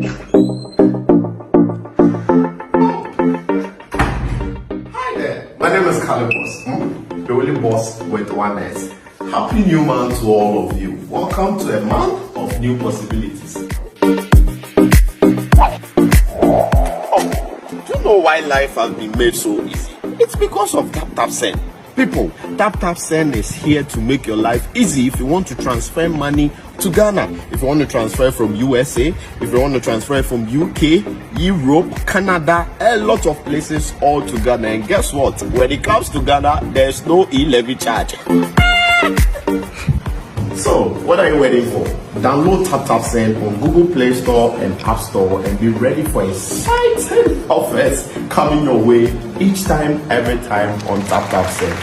Hi there, my name is Calibos, the only boss with one S. Happy new month to all of you. Welcome to a month of new possibilities. Do you know why life has been made so easy? It's because of TapTapSend. People, TapTapSend is here to make your life easy if you want to transfer money to Ghana, if you want to transfer from USA, if you want to transfer from UK, Europe, Canada, a lot of places all to Ghana. And guess what? When it comes to Ghana, there's no e-levy charge. So, what are you waiting for? Download TapTapSend on Google Play Store and App Store and be ready for exciting offers coming your way each time, every time on TapTapSend.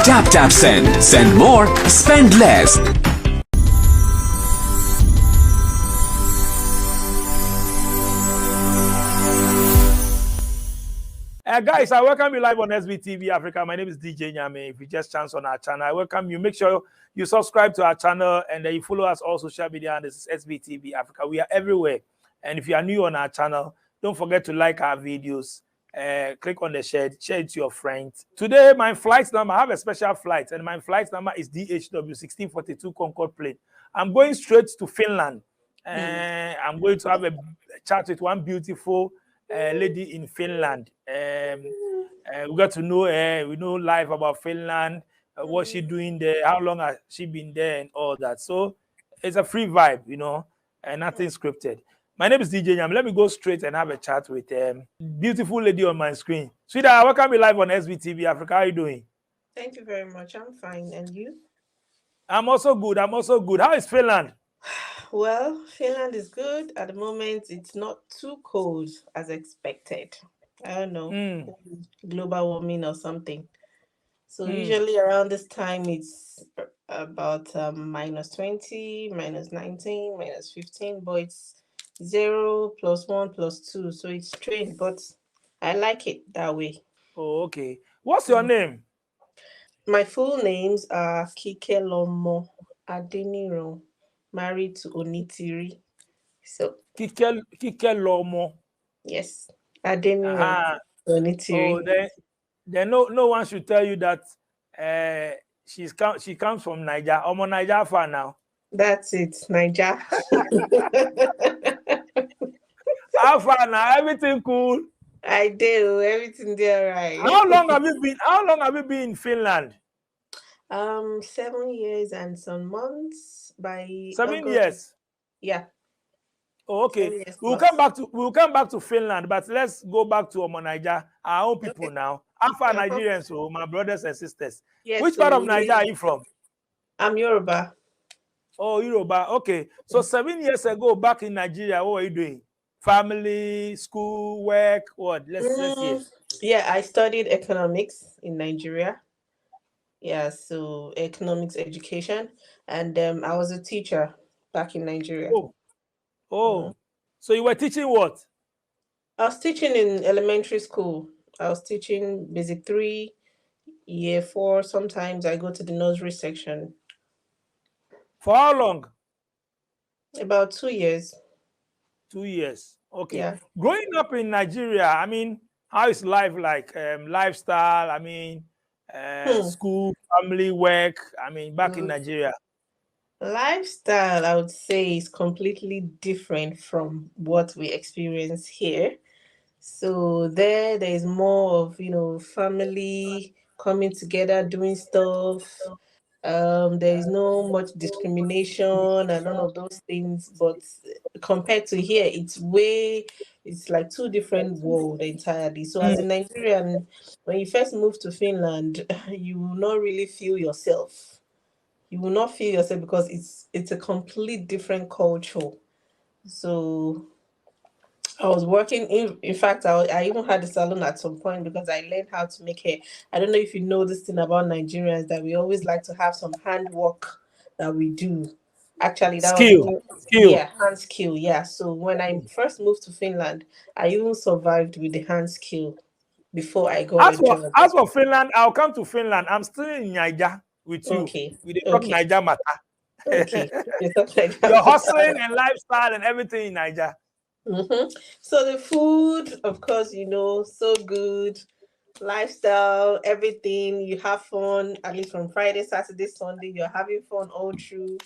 TapTapSend. Send more, spend less. Guys, I welcome you live on SBTV Africa. My name is DJ Nyame. If you just chance on our channel, I welcome you. Make sure you subscribe to our channel and then you follow us all social media. And this is SBTV Africa. We are everywhere. And if you are new on our channel, don't forget to like our videos. Click on the share it to your friends. Today, my flight number, I have a special flight, and my flight number is DHW 1642 Concorde plane. I'm going straight to Finland. I'm going to have a chat with one beautiful lady in Finland. We got to know her. We know life about Finland, what she doing there, how long has she been there, and all that. So it's a free vibe, you know, and nothing scripted. My name is DJ Nyam. Let me go straight and have a chat with beautiful lady on my screen. Sweetheart, welcome you live on SBTV Africa. How are you doing? Thank you very much. I'm fine. And you? I'm also good. How is Finland? Well, Finland is good. At the moment, it's not too cold as expected. I don't know, global warming or something. So usually around this time, it's about minus 20, minus 19, minus 15, but it's 0 plus 1 plus 2. So it's strange, but I like it that way. Oh, okay. What's your name? My full names are Kike Lomo Adeniro, married to Onitiri. So Kike Lomo. yes, Adeniro Onitiri. Oh, then no one should tell you that she comes from Niger. I'm a Niger fan now. That's it, Niger. How far now? Everything cool? I do. Everything there, right? How long have you been in Finland? 7 years and some months. By 7 August. years. Yeah. Oh, okay. We'll come back to Finland, but let's go back to Niger, our own people now. I'm from Nigerians, so my brothers and sisters. Yes, which part of Niger are you from? I'm Yoruba. Oh, Yoruba. Okay. So 7 years ago, back in Nigeria, what were you doing? Family, school, work, what? Let's hear. Yeah, I studied economics in Nigeria. Yeah, so economics education. And I was a teacher back in Nigeria. Oh. So you were teaching what? I was teaching in elementary school. I was teaching basic 3, year 4. Sometimes I go to the nursery section. For how long? About 2 years. 2 years. Okay. Yeah. Growing up in Nigeria, I mean, how is life like? Lifestyle, I mean, school, family, work, I mean, back in Nigeria. Lifestyle, I would say, is completely different from what we experience here. So there is more of, family coming together, doing stuff. There is no much discrimination and none of those things. But compared to here, it's like two different worlds entirely. So as a Nigerian, when you first move to Finland, you will not really feel yourself. You will not feel yourself because it's a complete different culture. So I was working in fact, I even had a salon at some point because I learned how to make hair. I don't know if you know this thing about Nigerians, that we always like to have some handwork that we do. Actually, that skill. Yeah, hand skill. Yeah. So when I first moved to Finland, I even survived with the hand skill before I got a job. As for Finland, I'll come to Finland. I'm still in Niger with you. Okay. We talk Niger matter. Okay. It's not like Your that. hustling and lifestyle and everything in Nigeria. So the food, of course, so good. Lifestyle, everything. You have fun, at least from Friday, Saturday, Sunday. You're having fun all through.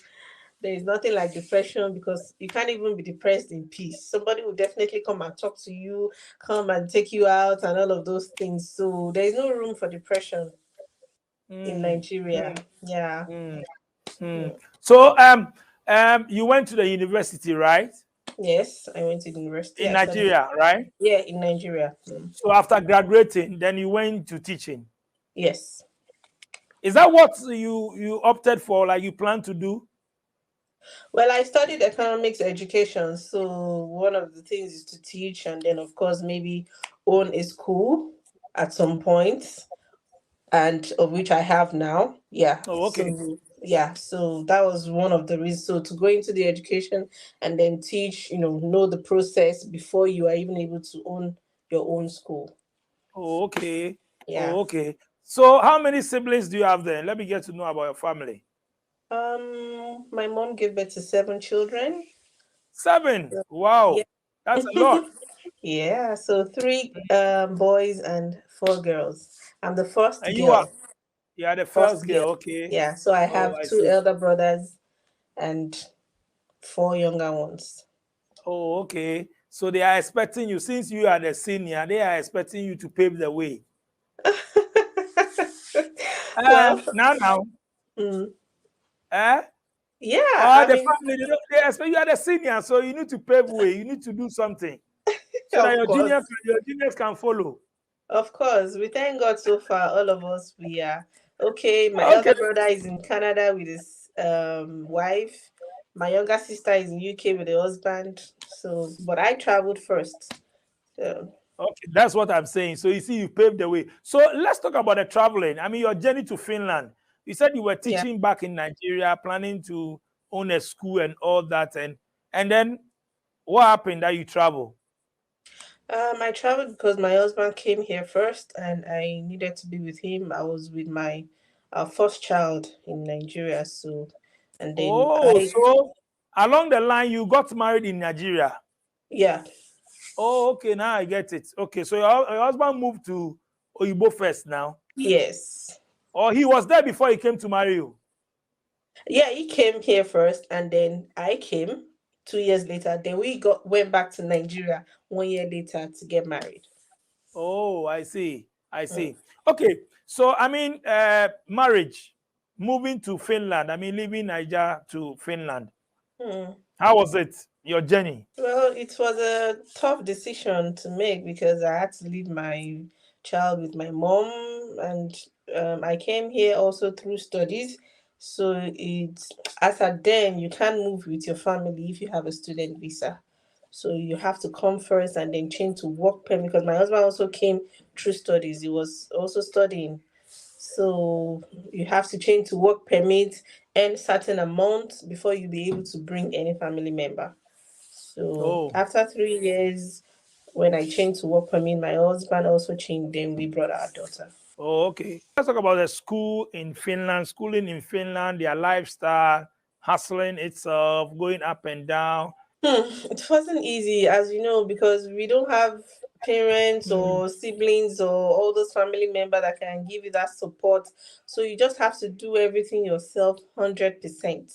There is nothing like depression because you can't even be depressed in peace. Somebody will definitely come and talk to you, come and take you out, and all of those things. So there is no room for depression in Mm, Nigeria. Yeah. mm, Yeah. mm. So you went to the university, right? Yes, I went to university In actually. Nigeria, right? Yeah, in Nigeria. So after graduating, then you went to teaching. Yes. Is that what you opted for? Like you plan to do? Well, I studied economics education, so one of the things is to teach, and then of course maybe own a school at some point, and of which I have now. Yeah. Oh, okay. So yeah, so that was one of the reasons. So to go into the education and then teach, know the process before you are even able to own your own school. Oh, okay. Yeah. Oh, okay. So how many siblings do you have then? Let me get to know about your family. My mom gave birth to 7 children. 7. Yeah. Wow. That's a lot. Yeah, so three boys and 4 girls. I'm the first And girl. you are the First first girl. girl, okay. Yeah, so I Oh, have I two see. elder brothers and 4 younger ones. Oh, okay. So they are expecting you, since you are the senior, they are expecting you to pave the way. Well, Now, mm, eh? yeah, Or I the mean, family, they expect you are the senior, so you need to pave way. You need to do something so that of course, your juniors can follow. of course. We thank God so far, all of us, we are okay. My Okay. elder brother is in Canada with his wife. My younger sister is in UK with the husband. So, but I traveled first. So, Okay, that's what I'm saying. So you see, you paved the way. So let's talk about the traveling. I mean, your journey to Finland. You said you were yeah. teaching back in Nigeria, planning to own a school and all that, and then what happened that you travel? I traveled because my husband came here first, and I needed to be with him. I was with my first child in Nigeria, so and then Oh, so along the line, you got married in Nigeria. yeah, Oh, okay, now I get it. Okay, so your husband moved to Oyibo first now, yes, or he was there before he came to marry you? yeah. He came here first, and then I came 2 years later. Then we went back to Nigeria 1 year later to get married. Oh, I see. I Mm. see. Okay. So, I mean, marriage, moving to Finland, I mean, leaving Niger to Finland. Mm. How was it, your journey? Well, it was a tough decision to make because I had to leave my child with my mom, and I came here also through studies. So it's as at then you can't move with your family if you have a student visa. So you have to come first and then change to work permit because my husband also came through studies. He was also studying. So you have to change to work permit and certain amount before you be able to bring any family member. So Oh, after 3 years, when I changed to work permit, my husband also changed. Then we brought our daughter. oh, okay. Let's talk about the school in Finland, schooling in Finland, their lifestyle, hustling itself, going up and down. It wasn't easy, as you know, because we don't have parents Mm, or siblings or all those family members that can give you that support. So you just have to do everything yourself, 100%.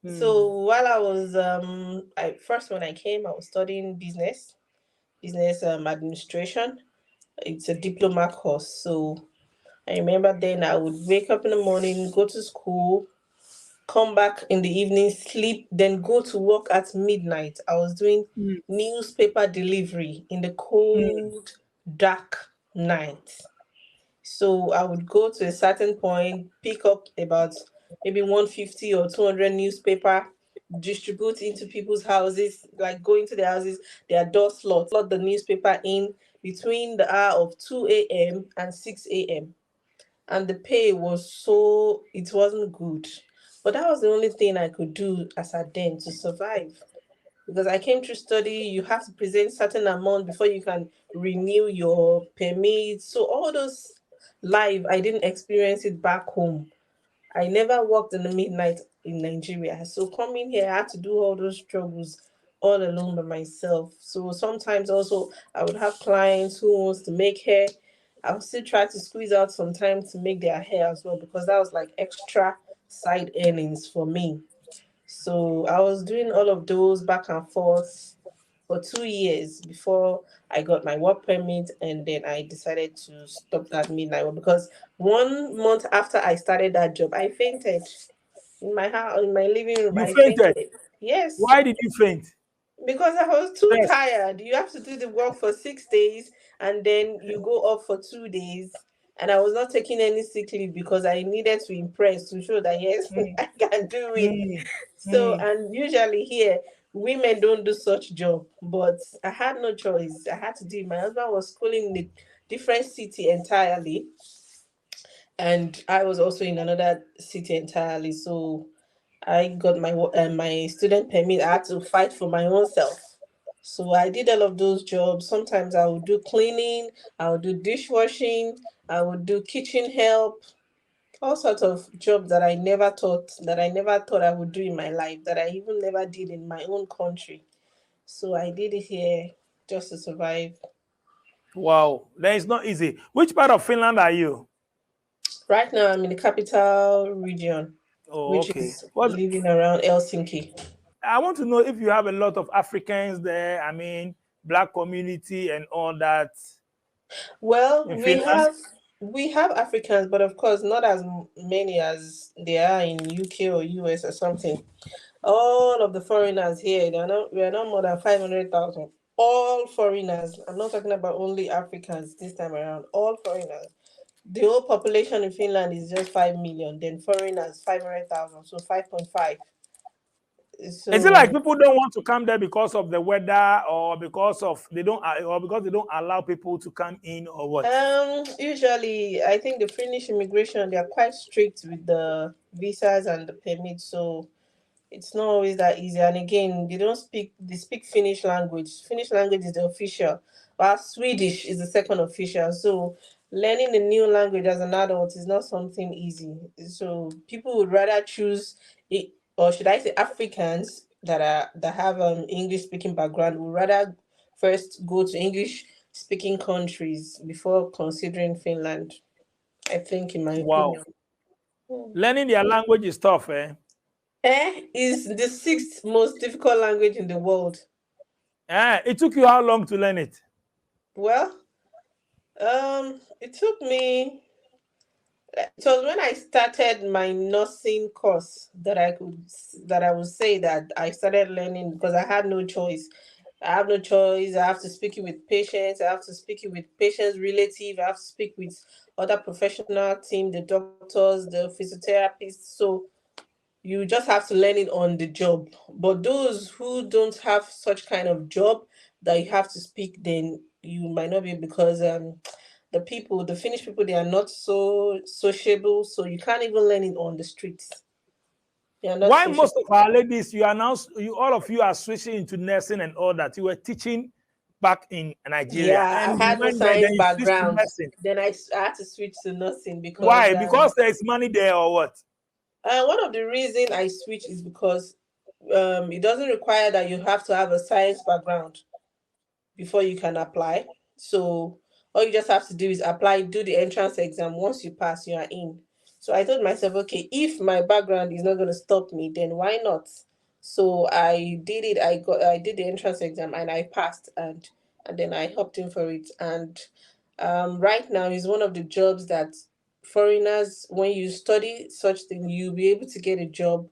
So mm, while I was, I first when I came, I was studying business administration. It's a diploma course. So I remember then I would wake up in the morning, go to school, come back in the evening, sleep, then go to work at midnight. I was doing mm, newspaper delivery in the mm, cold, dark night. So I would go to a certain point, pick up about maybe 150 or 200 newspaper, distribute into people's houses, like go into their houses, their door slot the newspaper in between the hour of 2 a.m. and 6 a.m. And the pay was so, it wasn't good. But that was the only thing I could do as a then to survive. Because I came to study, you have to present certain amount before you can renew your permit. So all those live, I didn't experience it back home. I never worked in the midnight. in Nigeria. So coming here, I had to do all those struggles all alone by myself. So sometimes also I would have clients who wants to make hair. I'll still try to squeeze out some time to make their hair as well because that was like extra side earnings for me. So I was doing all of those back and forth for 2 years before I got my work permit, and then I decided to stop that midnight work because 1 month after I started that job, I fainted in my house, in my living room. You I fainted. fainted. Yes, Why did you faint? because I was too Yes. tired. You have to do the work for 6 days and then you go off for 2 days. And I was not taking any sick leave because I needed to impress to show that yes, Mm, I can do it. mm, So, mm. and usually here, women don't do such job, but I had no choice. I had to do it. My husband was schooling in a different city entirely, and I was also in another city entirely. So I got my student permit. I had to fight for my own self. So I did all of those jobs. Sometimes I would do cleaning, I would do dishwashing, I would do kitchen help, all sorts of jobs that I never thought I would do in my life, that I even never did in my own country. So I did it here just to survive. Wow. Then it's not easy. Which part of Finland are you? Right now I'm in the capital region, Oh, which okay. is What living around Helsinki. I want to know if you have a lot of Africans there. I mean, black community and all that Well, in Finland. we have Africans, but of course not as many as there are in UK or US or something. All of the foreigners here, we are not more than 500,000. All foreigners. I'm not talking about only Africans this time around. All foreigners. The whole population in Finland is just 5 million. Then foreigners 500,000. So 5.5. Is it like So people don't want to come there because of the weather, or because of they don't, or because they don't allow people to come in, or what? usually I think the Finnish immigration, they are quite strict with the visas and the permits. So it's not always that easy. And again, they speak Finnish language. Finnish language is the official, while Swedish is the second official. So learning a new language as an adult is not something easy. So people would rather choose it, or should I say Africans that have English speaking background would rather first go to English speaking countries before considering Finland, I think, in my Wow. opinion. Learning their language is tough, eh? Is the sixth most difficult language in the world. It took you how long to learn it? Well, it took me. It was when I started my nursing course that I would say that I started learning because I had no choice. I have no choice. I have to speak it with patients. I have to speak it with patients' relative. I have to speak with other professional team, the doctors, the physiotherapists. So you just have to learn it on the job. But those who don't have such kind of job that you have to speak, then you might not be, because the Finnish people, they are not so sociable, so you can't even learn it on the streets. They are not Why most sociable. of our ladies, you announce, you all of you are switching into nursing and all that. You were teaching back in Nigeria, Yeah, and I you had the went there, then science you switched to background. nursing. Then I had to switch to nursing because Why? Because there's money there, or what? one of the reason I switched is because it doesn't require that you have to have a science background before you can apply. So all you just have to do is apply, do the entrance exam. Once you pass, you are in. So I told myself, okay, if my background is not going to stop me, then why not? So I did it. I did the entrance exam and I passed, and then I hopped in for it. And right now is one of the jobs that foreigners, when you study such thing, you'll be able to get a job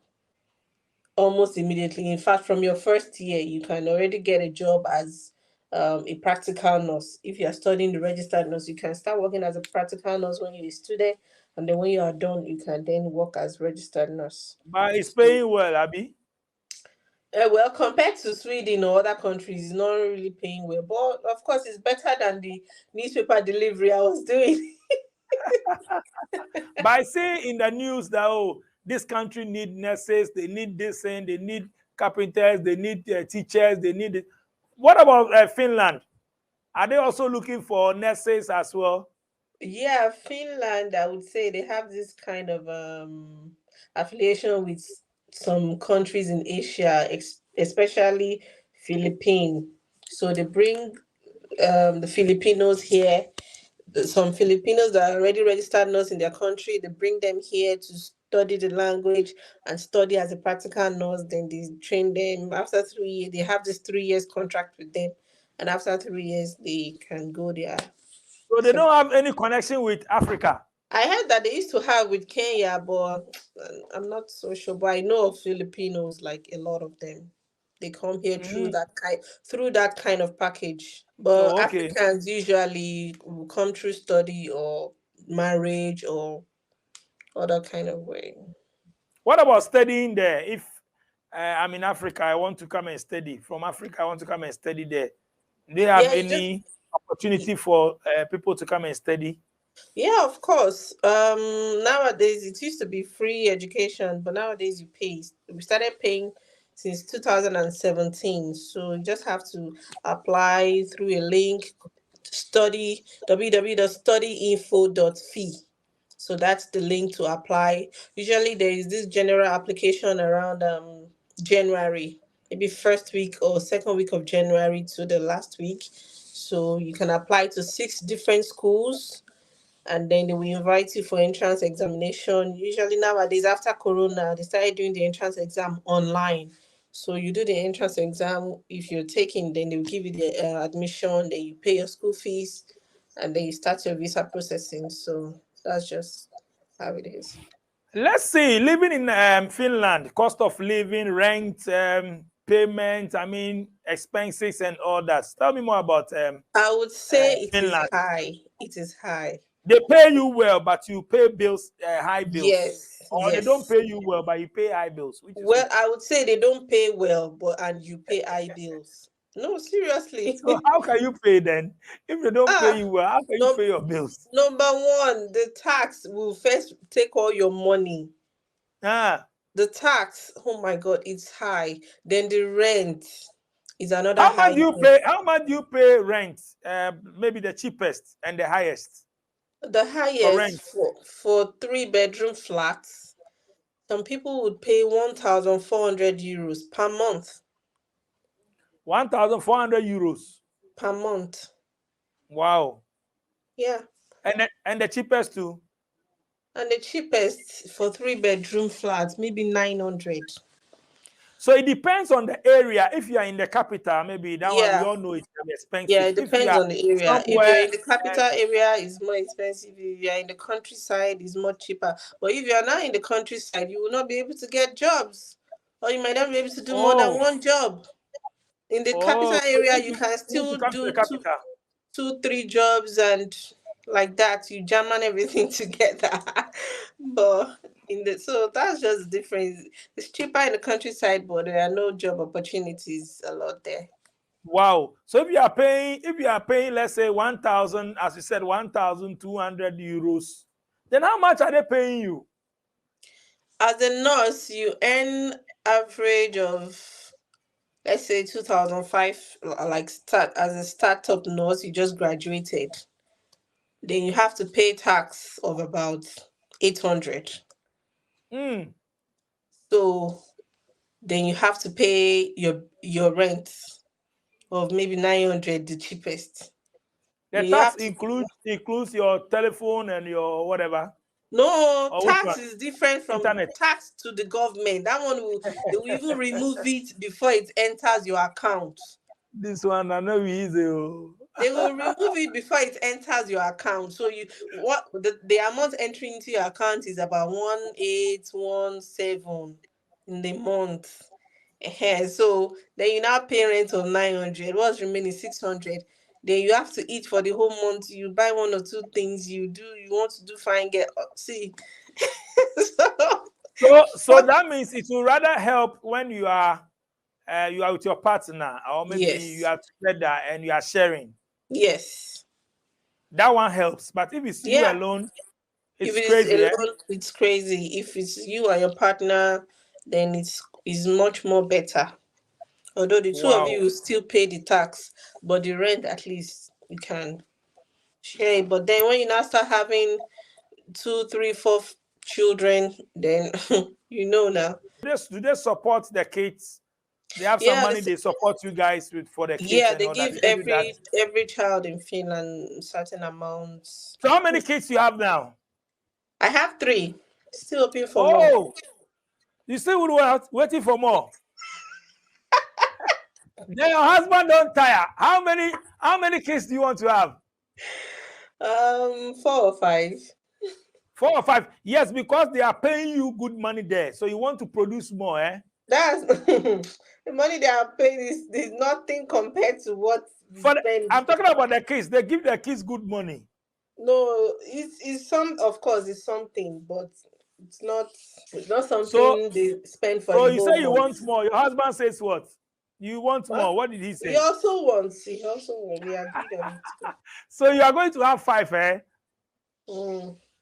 almost immediately. In fact, from your first year, you can already get a job as a practical nurse. If you are studying the registered nurse, you can start working as a practical nurse when you're a student, and then when you are done, you can then work as registered nurse. But it's paying well, Abby. Well, compared to Sweden or other countries, it's not really paying well. But of course, it's better than the newspaper delivery I was doing. By saying in the news that, oh, this country need nurses, they need this, and they need carpenters, they need teachers, they need it. What about Finland? Are they also looking for nurses as well? Yeah, Finland, I would say they have this kind of affiliation with some countries in Asia, especially Philippines. So they bring the Filipinos here. Some Filipinos that are already registered nurse in their country, they bring them here to study the language and study as a practical nurse. Then they train them. After 3 years, they have this 3 years contract with them, and after 3 years, they can go there. So they So don't have any connection with Africa. I heard that they used to have with Kenya, but I'm not so sure. But I know of Filipinos, like a lot of them. They come here Mm. through that kind of package. But Oh, okay. Africans usually will come through study or marriage or other kind of way. What about studying there? If I'm in Africa, I want to come and study. From Africa, I want to come and study there. Do they have Yeah, you just any opportunity for people to come and study? yeah, of course. Nowadays it used to be free education, but nowadays you pay. We started paying since 2017, so you just have to apply through a link. Study www.studyinfo.fee. So that's the link to apply. Usually there is this general application around January, maybe first week or second week of January to the last week. So you can apply to 6 different schools, and then they will invite you for entrance examination. Usually nowadays, after Corona, they started doing the entrance exam online. So you do the entrance exam. If you're taking, then they will give you the admission. Then you pay your school fees, and then you start your visa processing. So that's just how it is. Let's see, living in Finland, cost of living, rent, payment, I mean, expenses and all that. Tell me more about I would say it is Finland. high. It is high. They pay you well, but you pay bills, high bills. Yes, Or they don't yes. pay you well, but you pay high bills. Which is Well, which? I would say they don't pay well, but and you pay high bills. No, seriously. So how can you pay then? If they don't pay Ah, you well, how can you no, pay your bills? number one, the tax will first take all your money. Ah, The tax, oh my God, it's high. Then the rent is another how much high do you thing. pay? How much do you pay rent? Maybe the cheapest and the highest The for highest rent. for 3 bedroom flats, some people would pay 1,400 euros per month. 1,400 euros. Per month. Wow. Yeah. And the cheapest too. And the cheapest for 3 bedroom flats, maybe 900. So it depends on the area. If you are in the capital, maybe that one we Yeah. all know it's Yeah, expensive. it If you depends are on the area. If you're somewhere, in the capital area, it's more expensive. If you're in the countryside, it's more cheaper. But if you're not in the countryside, you will not be able to get jobs. Or you might not be able to do more than oh, one job. In the capital oh, so area, if you you can need to still come to the do capital. two, 3 jobs and like that. You jam on everything together. But so that's just the difference. It's cheaper in the countryside, but there are no job opportunities a lot there. Wow. So if you are paying, let's say 1,000, as you said, 1,200 euros, then how much are they paying you? As a nurse, you earn average of, let's say, 2005, like start as a startup nurse, you just graduated. Then you have to pay tax of about 800. Mm. So then you have to pay your rent of maybe 900, the cheapest. The Then you tax have to includes your telephone and your whatever, No, or which tax one? is different from Internet. tax to the government. That one will they will even remove it before it enters your account. This one I know easy. Oh. They will remove it before it enters your account. So the amount entering into your account is about 1817 in the month. So then you now pay rent of 900. What's remaining 600? Then you have to eat for the whole month. You buy one or two things. You want to do fine. Get see. so, So but that means it will rather help when you are with your partner, or maybe you yes, are together and you are sharing. yes, That one helps. But if it's you yeah. alone, If it's it is crazy. Eh? alone, it's crazy. If it's you and your partner, then it's much more better. Although the two of you Wow. will still pay the tax, but the rent at least you can share it. But then when you now start having two, three, four children, then you know now. Do they support the kids? They have some Yeah, money they support you guys with for the kids yeah, and they all that. give Do they do that? every child in Finland certain amounts. So how many kids you have now? I have three. Still hoping for more. Oh, you still would waiting for more. Then your husband don't tire. How many kids do you want to have? 4 or 5. 4 or 5. Yes, because they are paying you good money there. So you want to produce more, eh? That's the money they are paying is nothing compared to what we spend. I'm talking about the kids. They give their kids good money. No, it's some, of course it's something, but it's not So something they spend for so the you whole say you want month. more. Your husband says what? You want Huh? more. What did he He say? also wants. We agreed on it too. So you are going to have 5, eh?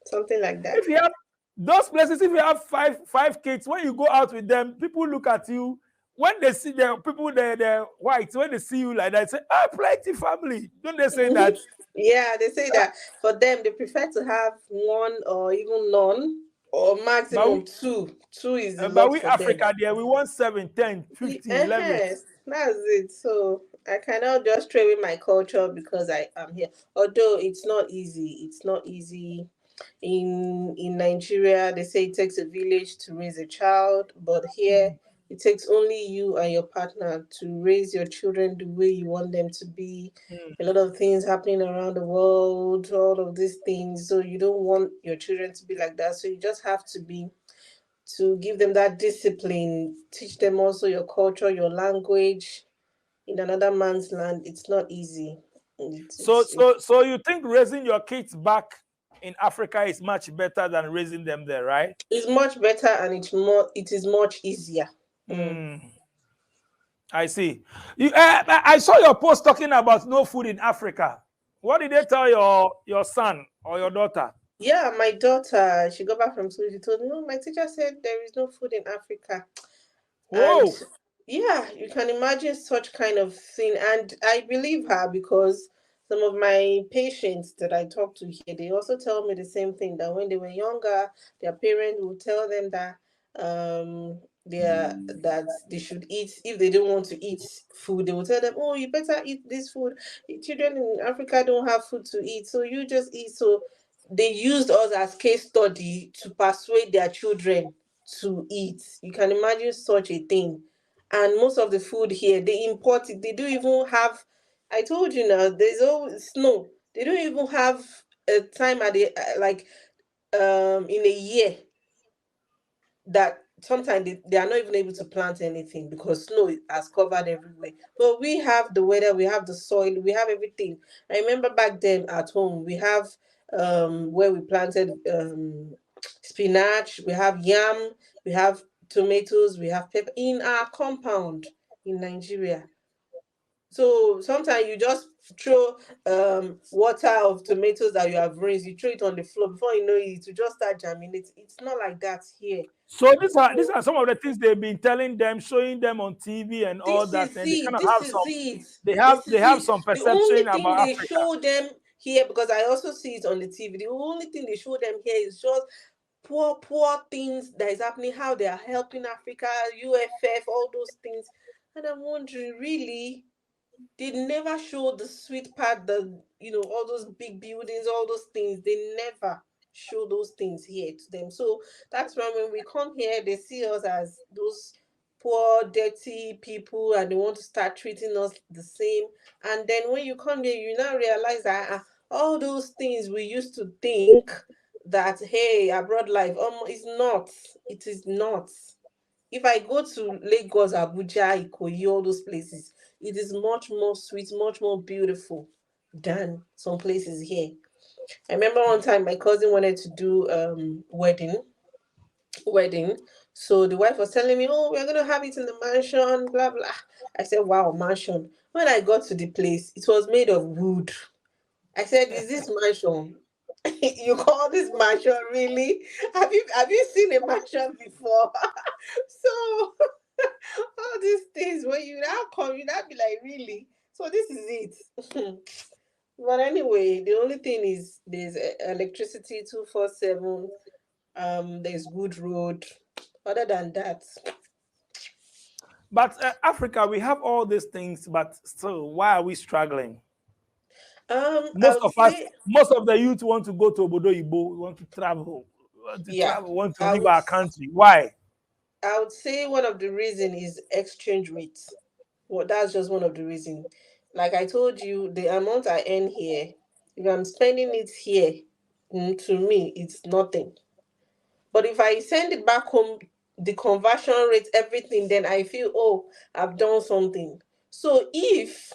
Something like that. If you have those places, if you have five kids, when you go out with them, people look at you. When they see the people, the whites, when they see you like that, say, "Ah, plenty family." Don't they say that? Yeah, they say that for them they prefer to have one or even none, or But maximum we, two. Two is a but lot we for them. Africa there, we want 7, 10, 15, 11. That's it. So I cannot just trade with my culture because I am here. Although it's not easy. It's not easy. In Nigeria, they say it takes a village to raise a child, but here it takes only you and your partner to raise your children the way you want them to be. A lot of things happening around the world, all of these things. So you don't want your children to be like that. So you just have to give them that discipline, teach them also your culture, your language in another man's land. It's not easy. So so so you think raising your kids back in Africa is much better than raising them there, right? It's much better and it is much easier. I see. I saw your post talking about no food in Africa. What did they tell your son or your daughter? Yeah, my daughter, she got back from school. She told me, "Oh, my teacher said there is no food in Africa." And Whoa. yeah, you can imagine such kind of thing. And I believe her because some of my patients that I talk to here, they also tell me the same thing, that when they were younger, their parents would tell them that that they should eat. If they don't want to eat food, they will tell them, "Oh, you better eat this food. Children in Africa don't have food to eat, so you just eat." So they used us as case study to persuade their children to eat. You can imagine such a thing. And most of the food here, they import it. They don't even have, I told you now, there's always snow. They don't even have a time at the like in a year that sometimes they are not even able to plant anything because snow has covered everywhere. But we have the weather, we have the soil, we have everything. I remember back then at home, we have where we planted spinach, we have yam, we have tomatoes, we have pepper in our compound in Nigeria. So sometimes you just throw water of tomatoes that you have raised, you throw it on the floor. Before you know it, you just start germinating. It's not like that here. So these are some of the things they've been telling them, showing them on TV and all This that, is and they it. kind of This have is some it. they have This they is have it. some The only perception thing about they Africa. show them here, because I also see it on the TV, the only thing they show them here is just poor things that is happening, how they are helping Africa, UFF, all those things. And I'm wondering, really, they never show the sweet part, all those big buildings, all those things. They never show those things here to them. So that's why when we come here, they see us as those poor, dirty people, and they want to start treating us the same. And then when you come here, you now realize that all those things we used to think that, hey, abroad life, is not. It is not. If I go to Lagos, Abuja, Ikoyi, all those places, it is much more sweet, much more beautiful than some places here. I remember one time my cousin wanted to do wedding. So the wife was telling me, "Oh, we're gonna have it in the mansion, blah blah." I said, "Wow, mansion." When I got to the place, it was made of wood. I said, "Is this mansion?" You call this mansion really? Have you seen a mansion before? So all these things when you now come, you now be like, really? So this is it. But anyway, the only thing is there's electricity 247. There's good road. Other than that, But Africa, we have all these things, but still, why are we struggling? I Most would of us, say, most of the youth want to go to Obodo Ibo, we want to travel, yeah, want to I leave would our country. Why? I would say one of the reason is exchange rates. Well, that's just one of the reasons. Like I told you, the amount I earn here, if I'm spending it here, to me, it's nothing. But if I send it back home, the conversion rate, everything, then I feel, oh, I've done something. So if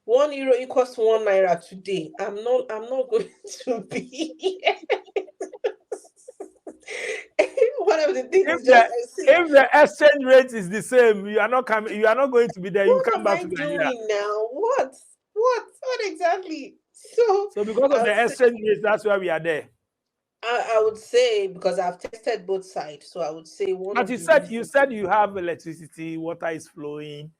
€1 equals to €1 today, I'm not going to be. One of the things If is the just I see. if the exchange rate is the same, you are not coming. You are not going to be there. You What come am back I to Nigeria. doing now? What exactly? So So because I of would the say, exchange rate, that's why we are there. I would say because I've tested both sides, so I would say one But of the you reasons. said you have electricity, water is flowing,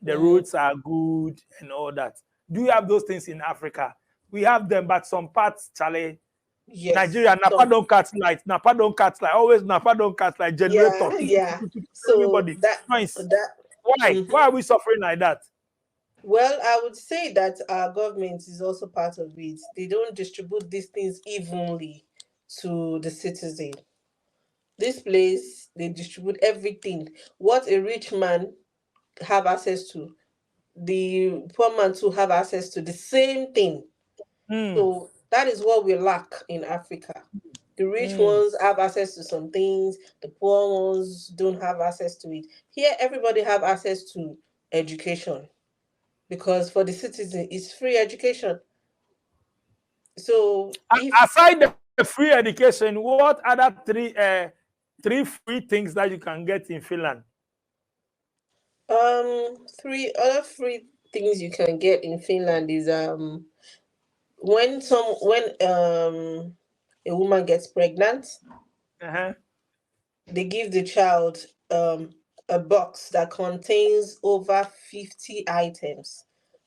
the Mm, roads are good, and all that. Do you have those things in Africa? We have them, but some parts, Charlie, yes. Nigeria, Napa So don't cut light. Napa don't cut light. Always Napa don't cut light. Generator. yeah, yeah. So Everybody. that Noise. that. Why? Mhm. Why are we suffering like that? Well, I would say that our government is also part of it. They don't distribute these things evenly to the citizen. This place, they distribute everything. What a rich man have access to, the poor man to have access to the same thing. Mm, So that is what we lack in Africa. The rich mm. ones have access to some things, the poor ones don't have access to it. Here, everybody have access to education because for the citizen, it's free education. So if Aside the free education, what other three free things that you can get in Finland? three other free things you can get in Finland is when a woman gets pregnant, Uh-huh. they give the child a box that contains over 50 items,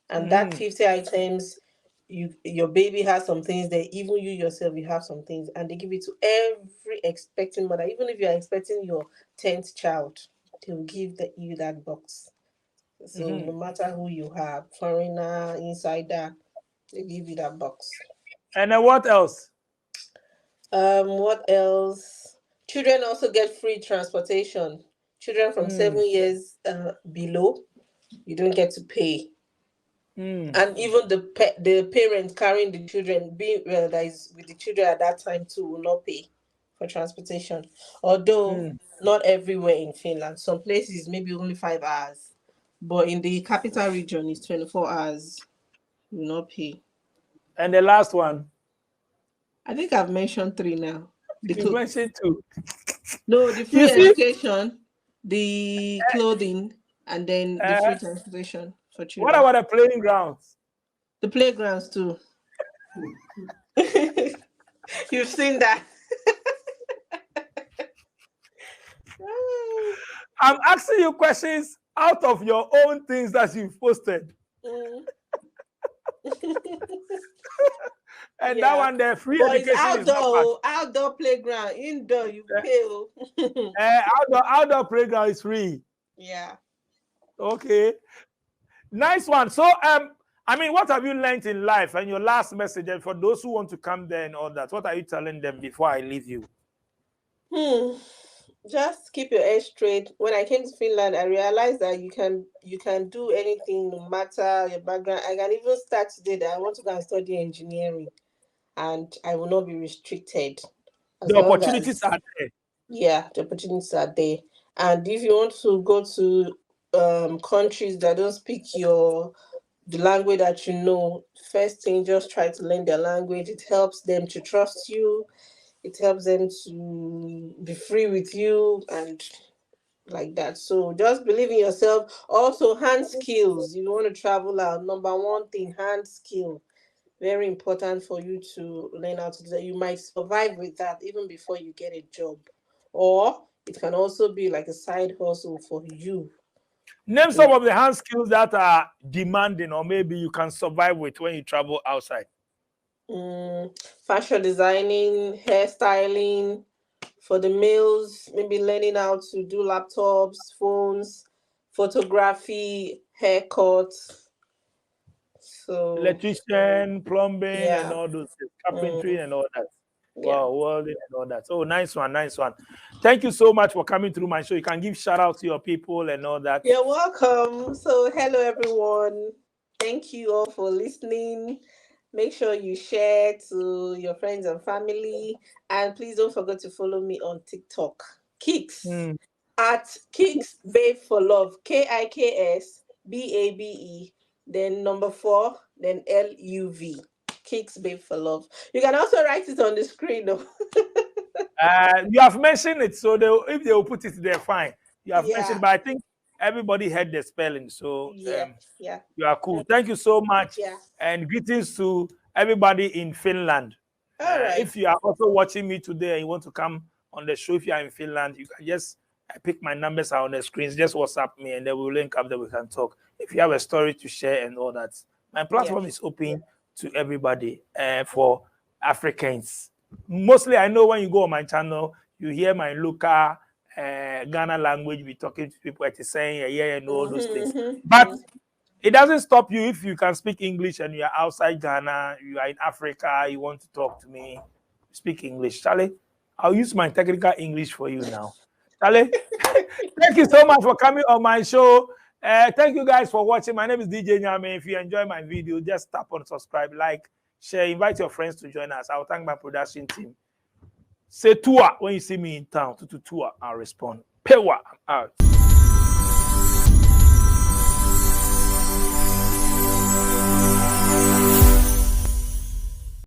and that Mm-hmm. 50 items, your baby has some things there, even you yourself you have some things, and they give it to every expecting mother. Even if you're expecting your 10th child, they'll give you that box. So Mm-hmm. no matter who you have, foreigner, insider, they give you that box. And then what else? What else? Children also get free transportation. Children from Mm, 7 years below, you don't get to pay. mm, And even the parents carrying the children, being that is with the children at that time too, will not pay for transportation. Although mm. not everywhere in Finland, some places maybe only 5 hours, but in the capital region, it's 24 hours. You will not pay. And the last one, I think I've mentioned three now. The you mentioned two. No, the You free see, education, the clothing, and then the uh, free transportation for what children. about the playing grounds? The playgrounds too. You've seen that. I'm asking you questions out of your own things that you've posted. Mm. And that Yeah. one, the free But it's education is not part. outdoor playground, indoor, you pay. Oh. Outdoor playground is free. Yeah. Okay, nice one. So, I mean, what have you learned in life? And your last message, and for those who want to come there and all that, what are you telling them before I leave you? Hmm. Just keep your head straight. When I came to Finland, I realized that you can do anything no matter your background. I can even start today that I want to go and study engineering, and I will not be restricted as The long opportunities as, are there. yeah, the opportunities are there. And if you want to go to countries that don't speak the language that you know, first thing, just try to learn their language. It helps them to trust you. It helps them to be free with you and like that. So just believe in yourself. Also, hand skills. You want to travel out. Number one thing, hand skill. Very important for you to learn how to do that. You might survive with that even before you get a job. Or it can also be like a side hustle for you. Name In some of the hand skills that are demanding, or maybe you can survive with when you travel outside. fashion designing, hairstyling, For the males, maybe learning how to do laptops, phones, photography, haircuts. So Electrician, plumbing, and yeah. all those things, carpentry, Mm, and all that. yeah. Wow, welding and all that. Oh, nice one, nice one. Thank you so much for coming through my show. You can give shout out to your people and all that. You're welcome. So hello everyone. Thank you all for listening. Make sure you share to your friends and family. And please don't forget to follow me on TikTok. Kicks Mm. at Kicks Babe for Love. KIKSBABE. Then number 4, then LUV. Kicks Babe for Love. You can also write it on the screen. Though. You have mentioned it, so if they will put it there, fine. You have Yeah. mentioned, but I think everybody heard the spelling, so Yeah. Yeah. you are cool. Thank you so much, Yeah. and greetings to everybody in Finland. All right. If you are also watching me today and you want to come on the show, if you are in Finland, you can just pick my numbers out on the screens, just WhatsApp me, and then we'll link up, then we can talk. If you have a story to share and all that, my platform is open to everybody for Africans. Mostly, I know when you go on my channel, you hear my local Ghana language, be talking to people at the saying, yeah, and all those things. But it doesn't stop you if you can speak English and you are outside Ghana, you are in Africa, you want to talk to me, speak English. Charlie, I'll use my technical English for you now. Charlie, thank you so much for coming on my show. Thank you guys for watching. My name is DJ Nyame. If you enjoy my video, just tap on subscribe, like, share, invite your friends to join us. I'll thank my production team. Say Tua when you see me in town. Tua, I'll respond. Pewa, I'm out.